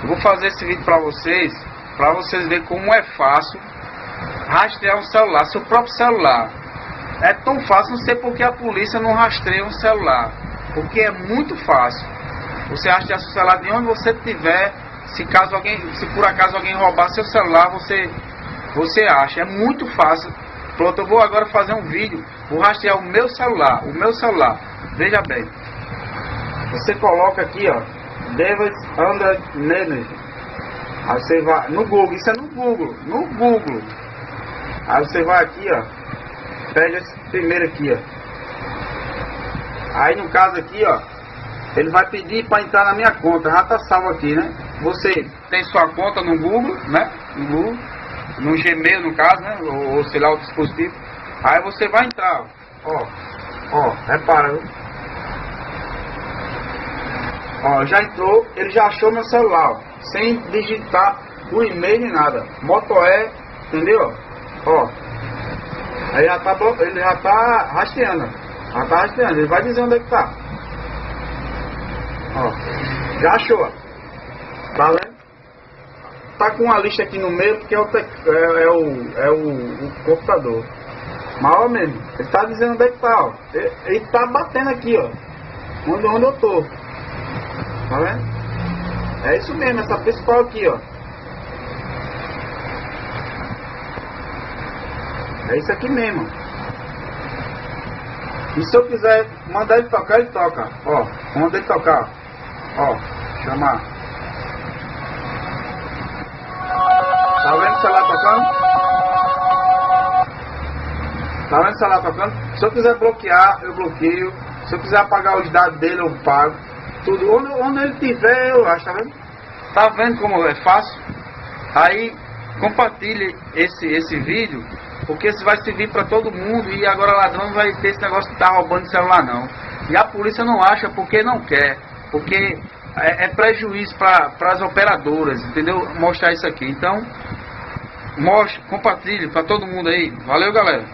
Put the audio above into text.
Eu vou fazer esse vídeo para vocês verem como é fácil rastrear um celular, seu próprio celular. É tão fácil, não sei porque a polícia não rastreia um celular, porque é muito fácil. Você rastrear seu celular de onde você estiver, se por acaso alguém roubar seu celular, você acha, é muito fácil. Pronto, eu vou agora fazer um vídeo, vou rastrear o meu celular, veja bem. Você coloca aqui, ó, Davis Under Nene. Aí você vai no Google, isso é no Google. Aí você vai aqui, ó, pega esse primeiro aqui, ó. Aí no caso aqui, ó, ele vai pedir para entrar na minha conta, já tá salvo aqui, né? Você tem sua conta no Google, né? No Gmail no caso, né? Ou sei lá, o dispositivo. Aí você vai entrar, ó, repara, viu? Ó, já entrou, ele já achou meu celular, ó, sem digitar o e-mail nem nada. Motoé, entendeu? Ó, aí ele já tá rastreando, ele vai dizer onde é que tá. Ó, já achou, ó. Tá vendo? Tá com uma lista aqui no meio porque é o computador. Mas ó mesmo, ele tá dizendo onde é que tá, ó. Ele tá batendo aqui, ó, onde eu tô. Tá vendo? É isso mesmo, essa principal aqui, ó. É isso aqui mesmo. E se eu quiser mandar ele tocar, ele toca. Ó, manda ele tocar. Ó, chamar. Tá vendo o celular tocando? Tá vendo o celular tocando? Se eu quiser bloquear, eu bloqueio. Se eu quiser apagar os dados dele, eu pago. Tudo, onde ele tiver, eu acho, tá vendo? Tá vendo como é fácil? Aí, compartilhe esse vídeo, porque isso vai servir para todo mundo. E agora ladrão não vai ter esse negócio de estar roubando celular, não. E a polícia não acha porque não quer, porque é prejuízo para as operadoras, entendeu? Mostrar isso aqui. Então, compartilhe para todo mundo aí. Valeu, galera.